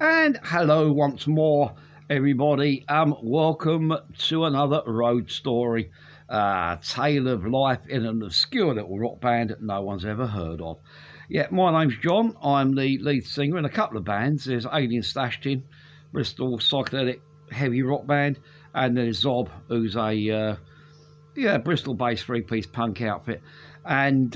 And hello once more, everybody. Welcome to another road story, tale of life in an obscure little rock band that no one's ever heard of. Yeah, my name's John. I'm the lead singer in a couple of bands. There's Alien Stashed In, Bristol psychedelic heavy rock band, and there's Zob, who's a Bristol-based three-piece punk outfit, and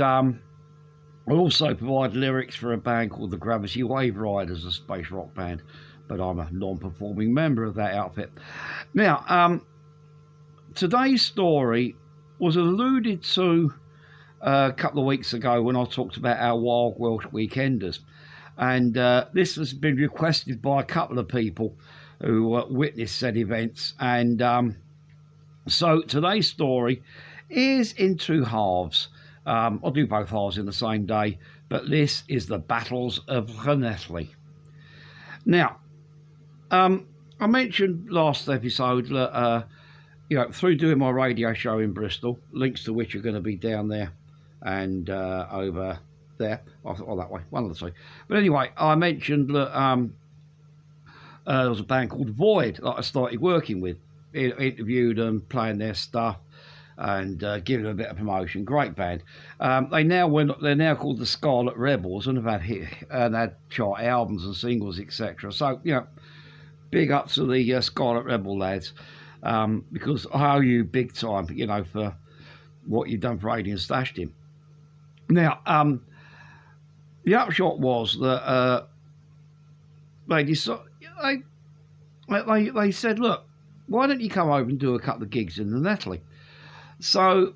I also provide lyrics for a band called the Gravity Wave Riders, a space rock band, but I'm a non-performing member of that outfit. Now, today's story was alluded to a couple of weeks ago when I talked about our Wild Welsh Weekenders, and this has been requested by a couple of people who witnessed said events, and so today's story is in two halves. I'll do both halves in the same day, but this is the Battles of Llanelli. Now, I mentioned last episode that, through doing my radio show in Bristol, links to which are going to be down there and over there, or that way, one of the two. But anyway, I mentioned that there was a band called Void that I started working with. Interviewed them, playing their stuff, and giving them a bit of promotion. Great band. They're now called the Scarlet Rebels and have had chart albums and singles, etc. So big up to the Scarlet Rebel lads, because I owe you big time, for what you've done for Alien Stashed In. Now, the upshot was that they said, look, why don't you come over and do a couple of gigs in Llanelli? So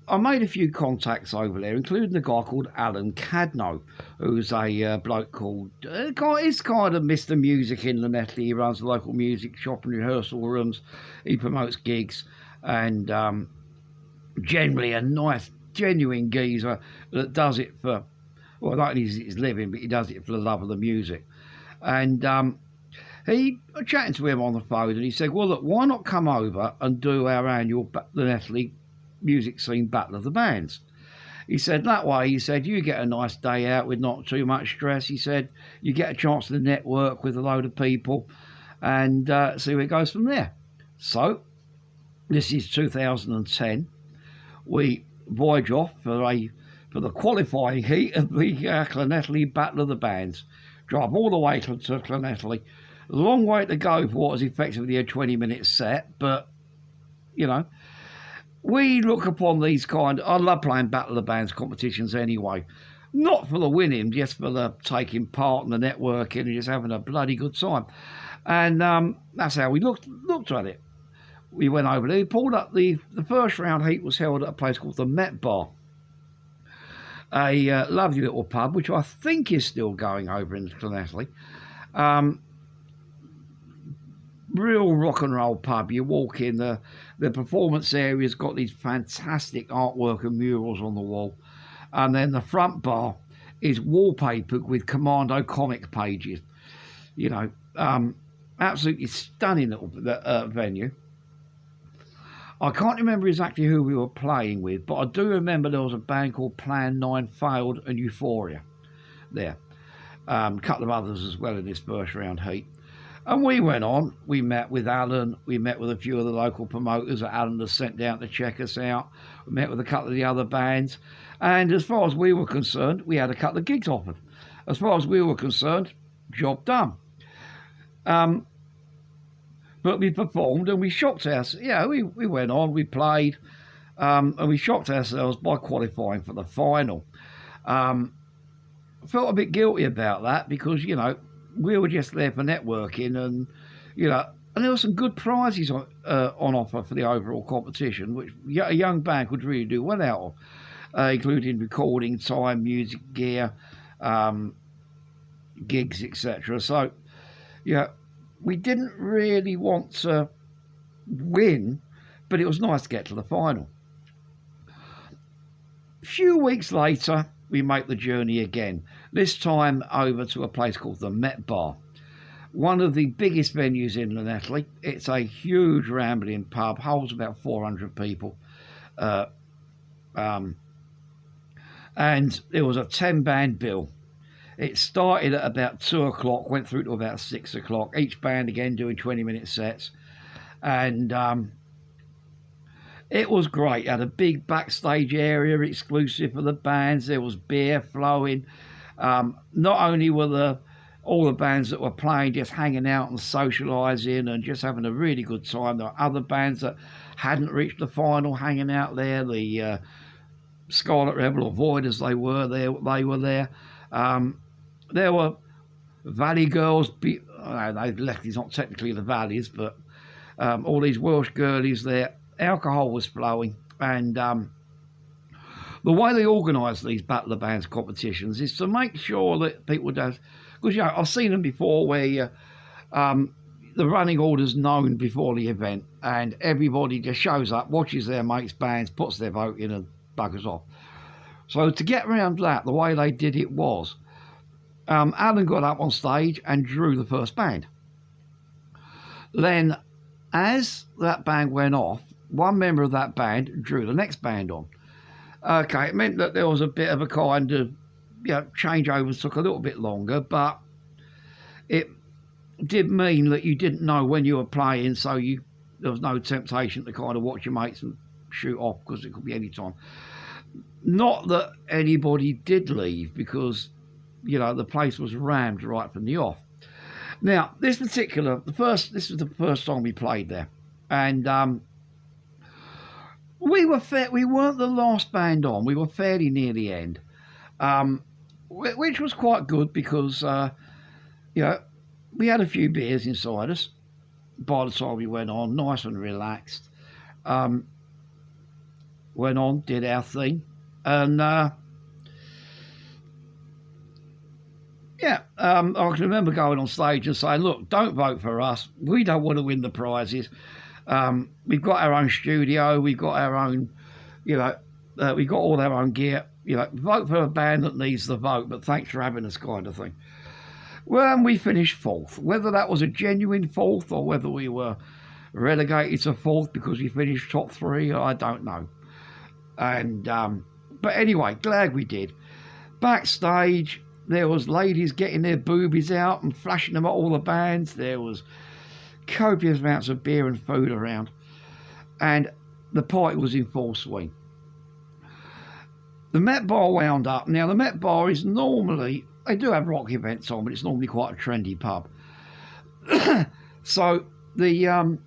I made a few contacts over there, including a guy called Alan Cadno, who's a bloke called, he's kind of Mr. Music in Llanelli. He runs the local music shop and rehearsal rooms. He promotes gigs, and generally a nice, genuine geezer that does it for, well, not only is it his living, but he does it for the love of the music. And he chatting to him on the phone, and he said, well, look, why not come over and do our annual Llanelli music scene Battle of the Bands? He said, that way, he said, you get a nice day out with not too much stress. He said, you get a chance to network with a load of people and see where it goes from there. So, this is 2010. We voyage off for the qualifying heat of the Llanelli Battle of the Bands. Drive all the way to Llanelli. A long way to go for what was effectively a 20-minute set, but, we look upon these I love playing Battle of the Bands competitions anyway. Not for the winning, just for the taking part and the networking and just having a bloody good time. And that's how we looked at it. We went over there, we pulled up, the first round heat was held at a place called the Met Bar. A lovely little pub, which I think is still going over in Llanelli. Real rock and roll pub. You walk in, the performance area's got these fantastic artwork and murals on the wall, and then the front bar is wallpapered with Commando comic pages. Absolutely stunning little venue. I can't remember exactly who we were playing with, but I do remember there was a band called Plan 9 Failed and Euphoria there. A couple of others as well in this first round heat. And we went on, we met with Alan, we met with a few of the local promoters that Alan has sent down to check us out. We met with a couple of the other bands. And as far as we were concerned, we had a couple of gigs offered. As far as we were concerned, job done. But we performed and we shocked ourselves. We went on, we played, and we shocked ourselves by qualifying for the final. I felt a bit guilty about that because, we were just there for networking, and and there were some good prizes on offer for the overall competition, which a young band could really do well out of, including recording time, music gear, gigs, etc. So, we didn't really want to win, but it was nice to get to the final. A few weeks later, we make the journey again, this time over to a place called the Met Bar, one of the biggest venues in Llanelli. It's a huge rambling pub, holds about 400 people, and there was a 10-band bill. It started at about 2 o'clock, went through to about 6 o'clock. Each band again doing 20-minute sets, and it was great. It had a big backstage area exclusive for the bands. There was beer flowing. Not only were all the bands that were playing just hanging out and socialising and just having a really good time, there were other bands that hadn't reached the final hanging out there. The Scarlet Rebel, or Void as they were there. They were there. There were Valley Girls. They've left. It's not technically the Valleys, but all these Welsh girlies there. Alcohol was flowing, and the way they organise these Battle of Bands competitions is to make sure that people do. Because I've seen them before where the running order's known before the event, and everybody just shows up, watches their mates' bands, puts their vote in, and buggers off. So to get around that, the way they did it was, Alan got up on stage and drew the first band. Then, as that band went off, one member of that band drew the next band on. Okay, it meant that there was a bit of a kind of, changeovers took a little bit longer, but it did mean that you didn't know when you were playing, so there was no temptation to kind of watch your mates and shoot off, because it could be any time. Not that anybody did leave, because the place was rammed right from the off. Now, this was the first song we played there, and we weren't the last band on. We were fairly near the end, which was quite good because we had a few beers inside us by the time we went on, nice and relaxed. Went on, did our thing, and I can remember going on stage and saying, "Look, don't vote for us. We don't want to win the prizes. We've got our own studio. We've got our own, we've got all our own gear. Vote for a band that needs the vote, but thanks for having us," kind of thing. Well, and we finished fourth. Whether that was a genuine fourth or whether we were relegated to fourth because we finished top three, I don't know. And but anyway, glad we did. Backstage, there was ladies getting their boobies out and flashing them at all the bands. There was copious amounts of beer and food around, and the party was in full swing. The Met Bar wound up. Now, the Met Bar is normally, they do have rock events on, but it's normally quite a trendy pub. So the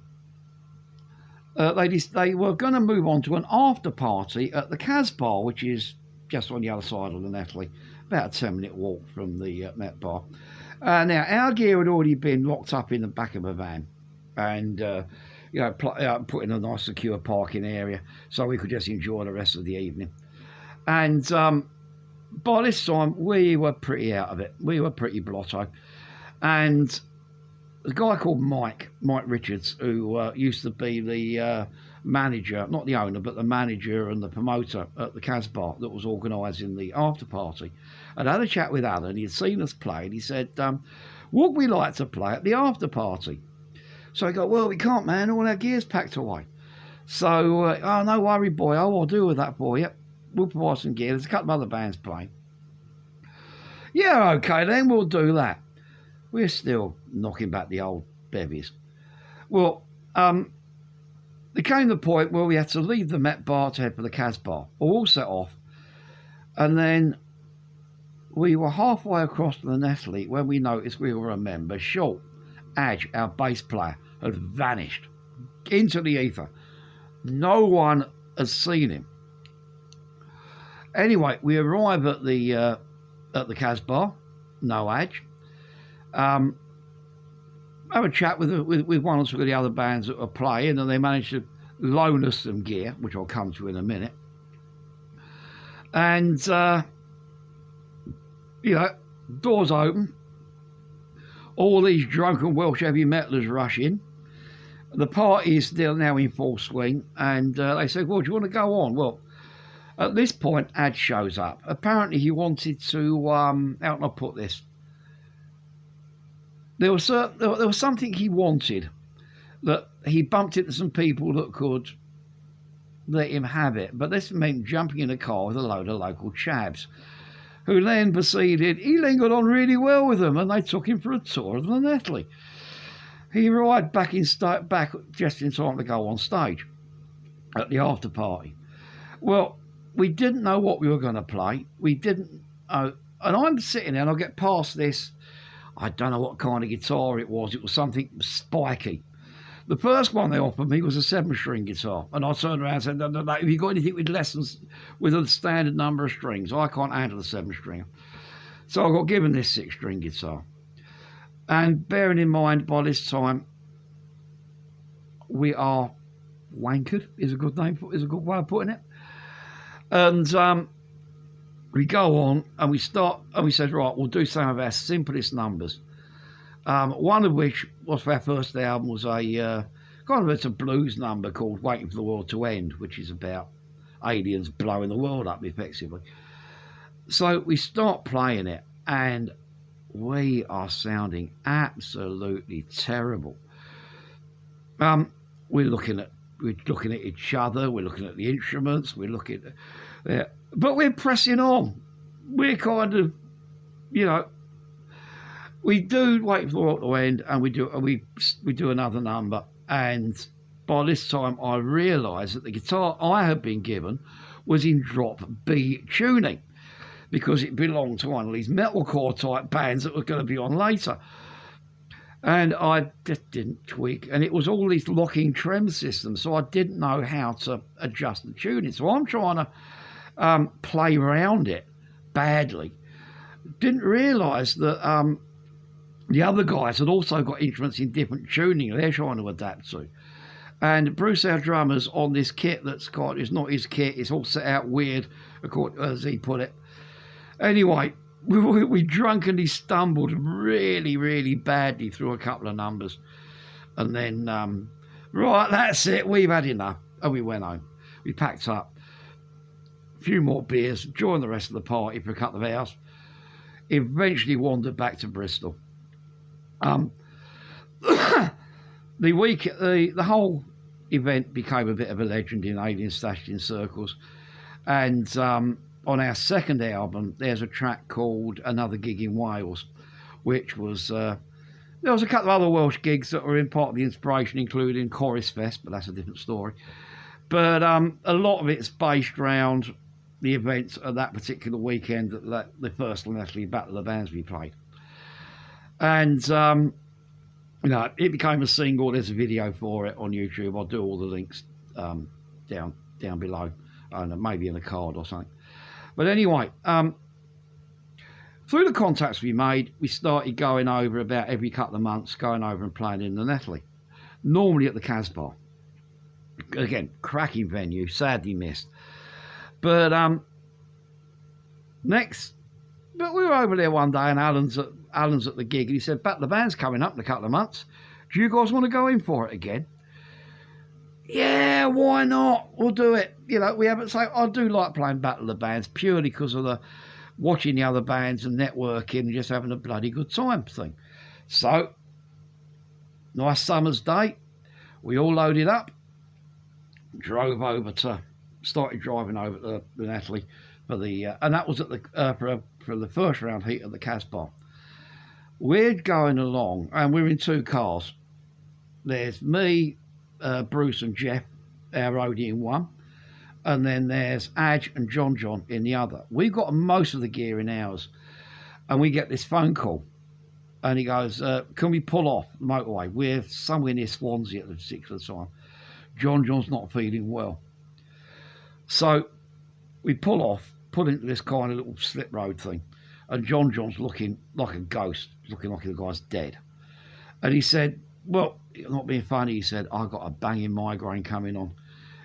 ladies, they were going to move on to an after party at the Casbah, which is just on the other side of Llanelli, about a 10-minute walk from the Met Bar. Now, our gear had already been locked up in the back of a van, and put in a nice secure parking area so we could just enjoy the rest of the evening. And by this time, we were pretty out of it. We were pretty blotto. And a guy called Mike Richards, who used to be the manager, not the owner, but the manager and the promoter at the Casbah that was organising the after party, and had a chat with Alan. He had seen us play, and he said, "Would we like to play at the after party?" So I go, "Well, we can't, man. All our gear's packed away." So, "Oh, no worry, boy. I'll do with that for you. We'll provide some gear. There's a couple of other bands playing." "Yeah, okay, then we'll do that." We're still knocking back the old bevies. Well, there came the point where we had to leave the Met Bar to head for the Casbah. All set off, and then we were halfway across the Llanelli when we noticed we were a member short. Adge, our bass player, had vanished into the ether. No one had seen him. Anyway, we arrive at the Casbah. No Adge. Have a chat with one or two of the other bands that were playing, and they managed to loan us some gear, which I'll come to in a minute. And doors open. All these drunken Welsh heavy metalers rush in. The party is still now in full swing, and they said, "Well, do you want to go on?" Well, at this point, Ad shows up. Apparently, he wanted to. How can I put this? There was something he wanted, that he bumped into some people that could let him have it, but this meant jumping in a car with a load of local chavs who then proceeded, he then got on really well with them, and they took him for a tour of Llanelli. He arrived back just in time to go on stage at the after party. Well, we didn't know what we were going to play. We didn't, and I'm sitting there and I get past this. I don't know what kind of guitar it was. It was something spiky. The first one they offered me was a 7-string guitar, and I turned around and said, no, have you got anything with lessons with a standard number of strings? I can't handle a 7-string. So I got given this 6-string guitar. And bearing in mind, by this time, we are wankered, is a good way of putting it. And we go on and we start, and we said, right, we'll do some of our simplest numbers. One of which was for our first album was it's a blues number called Waiting for the World to End, which is about aliens blowing the world up effectively. So we start playing it and we are sounding absolutely terrible. We're looking at each other, we're looking at the instruments, we're looking at, but we're pressing on. We're kind of, we do Wait for the World to End, and we do another number. And by this time, I realised that the guitar I had been given was in drop B tuning, because it belonged to one of these metalcore type bands that were going to be on later. And I just didn't twig, and it was all these locking trem systems, so I didn't know how to adjust the tuning. So I'm trying to play around it badly. Didn't realise that the other guys had also got instruments in different tuning they're trying to adapt to. And Bruce, our drummer's on this kit it's not his kit, it's all set out weird, as he put it. Anyway, we drunkenly stumbled really, really badly through a couple of numbers. And then, right, that's it, we've had enough. And we went home. We packed up a few more beers, joined the rest of the party for a couple of hours. Eventually wandered back to Bristol. The whole event became a bit of a legend in alien stashing circles, and on our second album there's a track called Another Gig in Wales, which was there was a couple of other Welsh gigs that were in part of the inspiration, including Chorus Fest, but that's a different story. But a lot of it's based around the events of that particular weekend, that the first Llanelli Battle of the Bands we played. And it became a single. There's a video for it on YouTube. I'll do all the links down below, and maybe in a card or something. But anyway, through the contacts we made, we started going over about every couple of months, going over and playing in Llanelli, normally at the Casbah. Again, cracking venue, sadly missed. But but we were over there one day, and Alan's at the gig, and he said, "Battle of the Band's coming up in a couple of months. Do you guys want to go in for it again?" Yeah, why not? We'll do it. We haven't. So I do like playing Battle of the Bands purely because of the watching the other bands and networking and just having a bloody good time thing. So, nice summer's day, we all loaded up, started driving over to Llanelli for the, and that was at the for the first round heat at the Casbah. We're going along, and we're in 2 cars. There's me, Bruce and Jeff, our roadie, in one, and then there's Adge and John in the other. We've got most of the gear in ours, and we get this phone call, and he goes, "Can we pull off the motorway? We're somewhere near Swansea at the particular time. John's not feeling well." So we pull off, pull into this kind of little slip road thing, and John's looking like a ghost, looking like the guy's dead. And he said, "Well, not being funny," he said, "I've got a banging migraine coming on."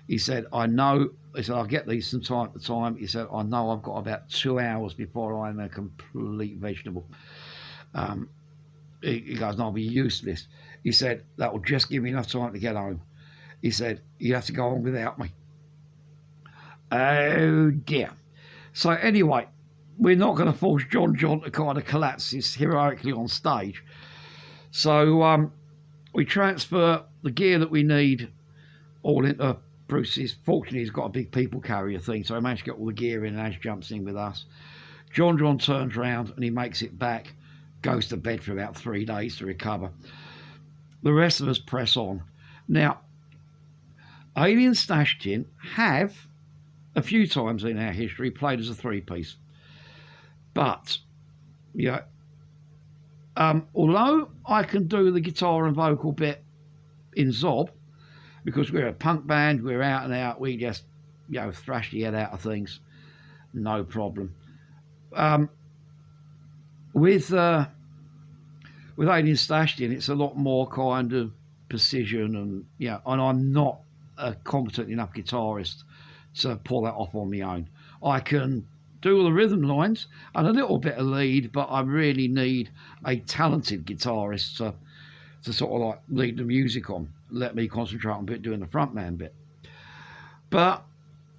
He said, "I know," he said, "I get these from time to time." He said, "I know I've got about 2 hours before I'm a complete vegetable." He goes, "No, I'll be useless." He said, "That will just give me enough time to get home." He said, "You have to go on without me." Oh dear. So anyway, we're not going to force John to kind of collapse heroically on stage. So we transfer the gear that we need all into Bruce's. Fortunately, he's got a big people carrier thing, so I managed to get all the gear in, and Ash jumps in with us. John turns round and he makes it back, goes to bed for about 3 days to recover. The rest of us press on. Now, Alien Stash Tin have, a few times in our history, played as a three-piece. But, yeah, although I can do the guitar and vocal bit in Zob, because we're a punk band, we're out and out, we just, thrash the head out of things, no problem. With Alien Stashed In, it's a lot more kind of precision, and and I'm not a competent enough guitarist to pull that off on my own. I can do all the rhythm lines and a little bit of lead, but I really need a talented guitarist to sort of like lead the music on. Let me concentrate on doing the frontman bit. But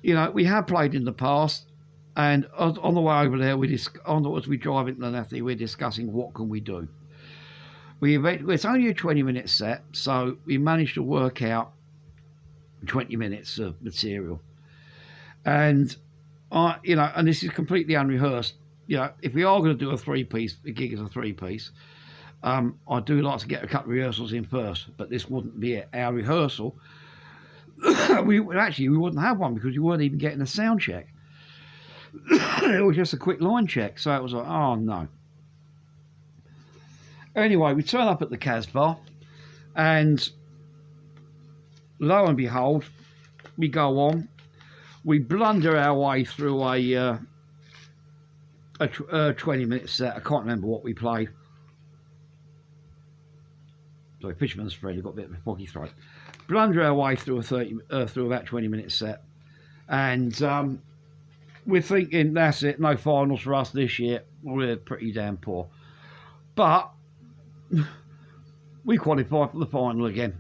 we have played in the past, and on the way over there, as we drive into Llanelli, we're discussing what can we do. It's only a 20-minute set, so we managed to work out 20 minutes of material, and and this is completely unrehearsed. If we are going to do a three-piece, the gig is a three-piece. I do like to get a couple of rehearsals in first, but this wouldn't be it. Our rehearsal, we wouldn't have one because we weren't even getting a sound check. It was just a quick line check, so it was like, oh no. Anyway, we turn up at the Casbah, and lo and behold, we go on. We blunder our way through a 20-minute set. I can't remember what we played. Sorry, Fisherman's Friend. I've got a bit of a foggy throat. Blunder our way through through about 20-minute set, and we're thinking that's it. No finals for us this year. We're pretty damn poor, but we qualified for the final again,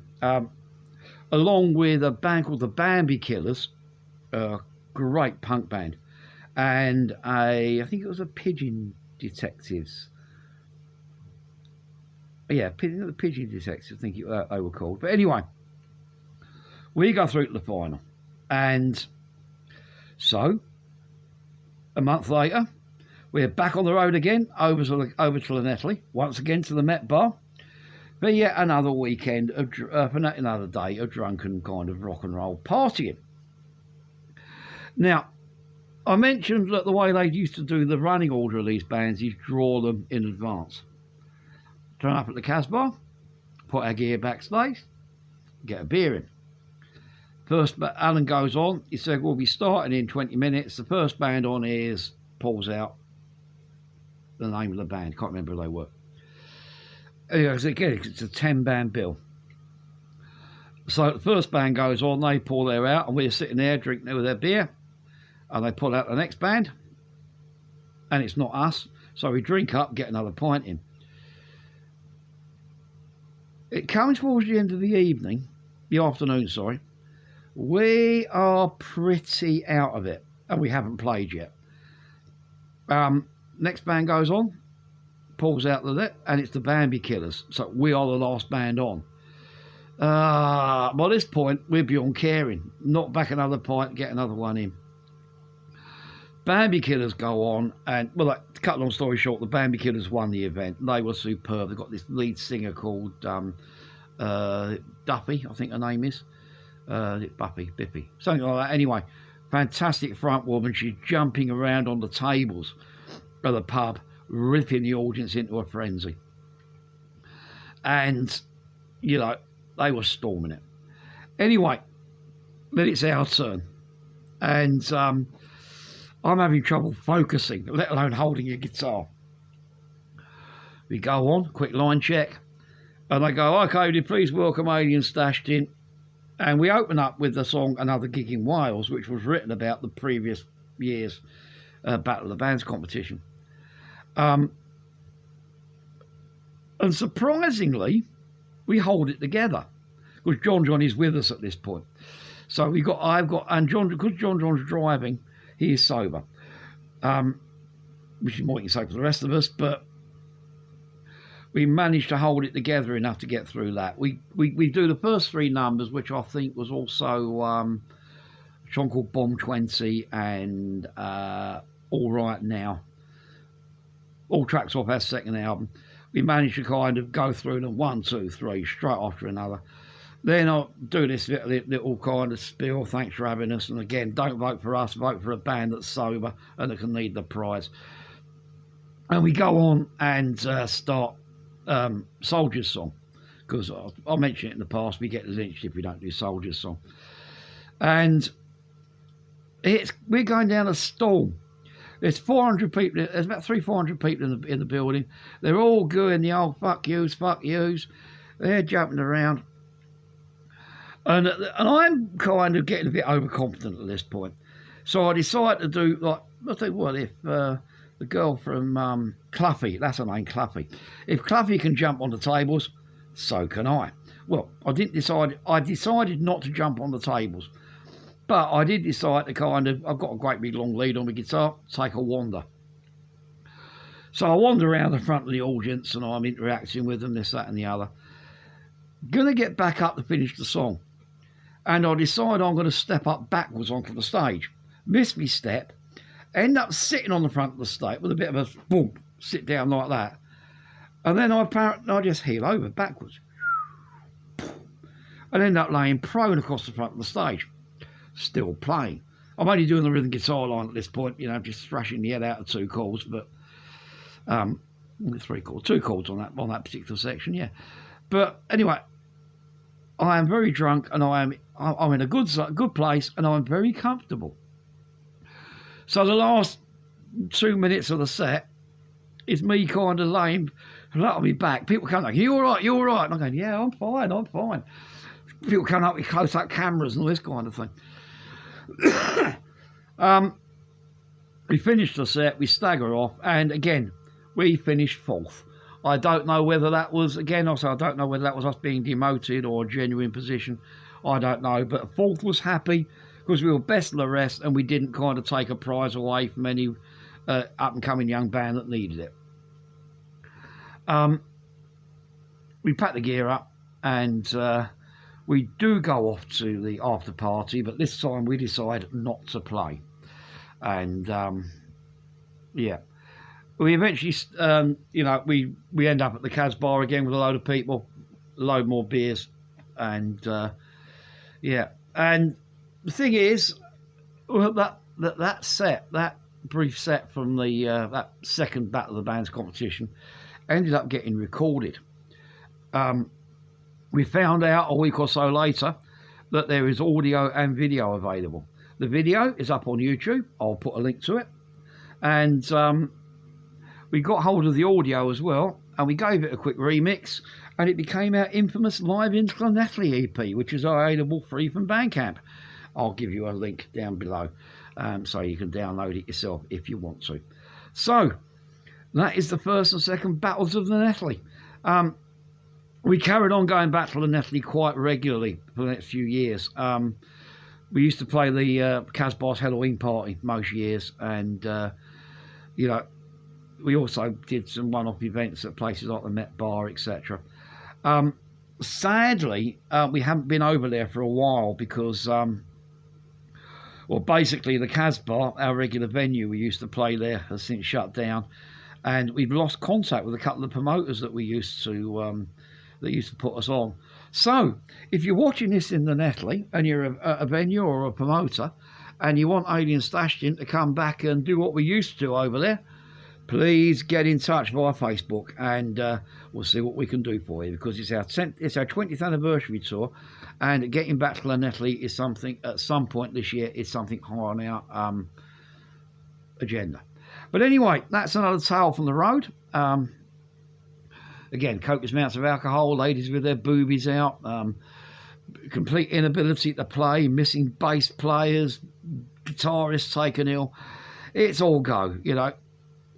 along with a band called the Bambi Killers, a great punk band, and I think it was a Pigeon Detectives. Yeah, the Pigeon Detectives, I think they were called. But anyway, we go through to the final, and so a month later, we're back on the road again, over to Llanelli, once again to the Met Bar, for yet another weekend for another day of drunken kind of rock and roll partying. Now, I mentioned that the way they used to do the running order of these bands is draw them in advance. Turn up at the Casbah, put our gear backstage, get a beer in. First, Alan goes on. He said, we'll be starting in 20 minutes. The first band on here pulls out the name of the band. Can't remember who they were. Anyway, again, it's a 10-band bill. So the first band goes on. They pull their out, and we're sitting there drinking with their beer. And they pull out the next band, and it's not us. So we drink up, get another pint in. It comes towards the end of the afternoon, sorry. We are pretty out of it, and we haven't played yet. Next band goes on, pulls out the net, and it's the Bambi Killers. So we are the last band on. By this point, we're beyond caring. Knock back another pint, get another one in. Bambi Killers go on, and to cut a long story short, the Bambi Killers won the event. They were superb. They've got this lead singer called Duffy, I think her name is. Bippy, something like that. Anyway, fantastic front woman. She's jumping around on the tables of the pub, ripping the audience into a frenzy. And, they were storming it. Anyway, then it's our turn. And I'm having trouble focusing, let alone holding a guitar. We go on, quick line check. And I go, okay, would you please welcome Alien Stashed In? And we open up with the song Another Gig in Wales, which was written about the previous year's Battle of the Bands competition. And surprisingly, we hold it together. Because John is with us at this point. So because John's driving, he is sober. Which is more you can say for the rest of us, but we managed to hold it together enough to get through that. We do the first three numbers, which I think was also a song called Bomb 20 and All Right Now. all tracks off our second album. We managed to kind of go through them 1, 2, 3 straight after another. Then I'll do this little kind of spiel. Thanks for having us. And again, don't vote for us. Vote for a band that's sober and that can lead the prize. And we go on and start Soldier's Song. Because I mentioned it in the past, we get lynched if we don't do Soldier's Song. And we're going down a storm. There's 400 people. There's about 400 people in the building. They're all doing the old fuck yous. They're jumping around. And I'm kind of getting a bit overconfident at this point. So I decided to do, like, I think, what if the girl from Cluffy, that's her name, Cluffy. If Cluffy can jump on the tables, so can I. Well, I decided not to jump on the tables. But I did decide to I've got a great big long lead on my guitar, take a wander. So I wander around the front of the audience and I'm interacting with them, this, that and the other. Gonna get back up to finish the song. And I decide I'm going to step up backwards onto the stage. Miss me step, end up sitting on the front of the stage with a bit of a boom, sit down like that. And then I just heel over backwards. And end up laying prone across the front of the stage. Still playing. I'm only doing the rhythm guitar line at this point, you know, just thrashing the head out of 2 chords, but 3 chords, 2 chords on that particular section, yeah. But anyway, I am very drunk and I'm in a good place and I'm very comfortable. So the last 2 minutes of the set is me kind of laying flat on my back. People come like, you all right? You all right? And I'm going, yeah, I'm fine. People come up with close-up cameras and all this kind of thing. We finished the set, we stagger off, and again, we finished 4th. I don't know whether that was, again, also I don't know whether that was us being demoted or a genuine position. I don't know, but 4th was happy because we were best of the rest and we didn't kind of take a prize away from any up-and-coming young band that needed it. We pack the gear up and we do go off to the after party, but this time we decide not to play. And yeah. We eventually, we end up at the Casbah again with a load of people, a load more beers, and yeah. And the thing is, that brief set from the that second Battle of the Bands competition ended up getting recorded. We found out a week or so later that there is audio and video available. The video is up on YouTube. I'll put a link to it, and we got hold of the audio as well, and we gave it a quick remix, and it became our infamous Live in Llanelli EP, which is available free from Bandcamp. I'll give you a link down below, so you can download it yourself if you want to. So, that is the first and second battles of Llanelli. We carried on going back to Llanelli quite regularly for the next few years. We used to play the Casbah's Halloween party most years, and we also did some one-off events at places like the Met Bar, etc. Sadly, we haven't been over there for a while because, basically the Casbah, our regular venue we used to play there, has since shut down, and we've lost contact with a couple of promoters that we used to put us on. So, if you're watching this in the Llanelli and you're a venue or a promoter, and you want Alien Stashin to come back and do what we used to over there, please get in touch via Facebook, and we'll see what we can do for you, because it's our 20th anniversary tour, and getting back to Llanelli is something at some point this year is something high on our agenda. But anyway, that's another tale from the road. Again, copious amounts of alcohol, ladies with their boobies out, complete inability to play, missing bass players, guitarists taken ill. It's all go, you know.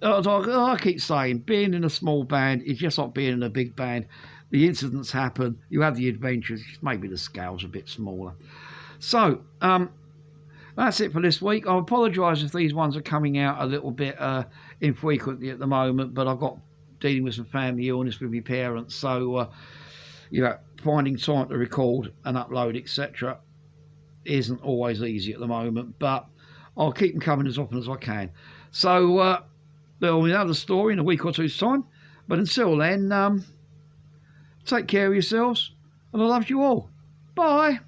I keep saying, being in a small band is just like being in a big band. The incidents happen, you have the adventures, maybe the scale's a bit smaller. So, that's it for this week. I apologise if these ones are coming out a little bit infrequently at the moment, but I've got dealing with some family illness with my parents, so finding time to record and upload, etc., isn't always easy at the moment, but I'll keep them coming as often as I can. So there'll be another story in a week or two's time. But until then, take care of yourselves, and I love you all. Bye.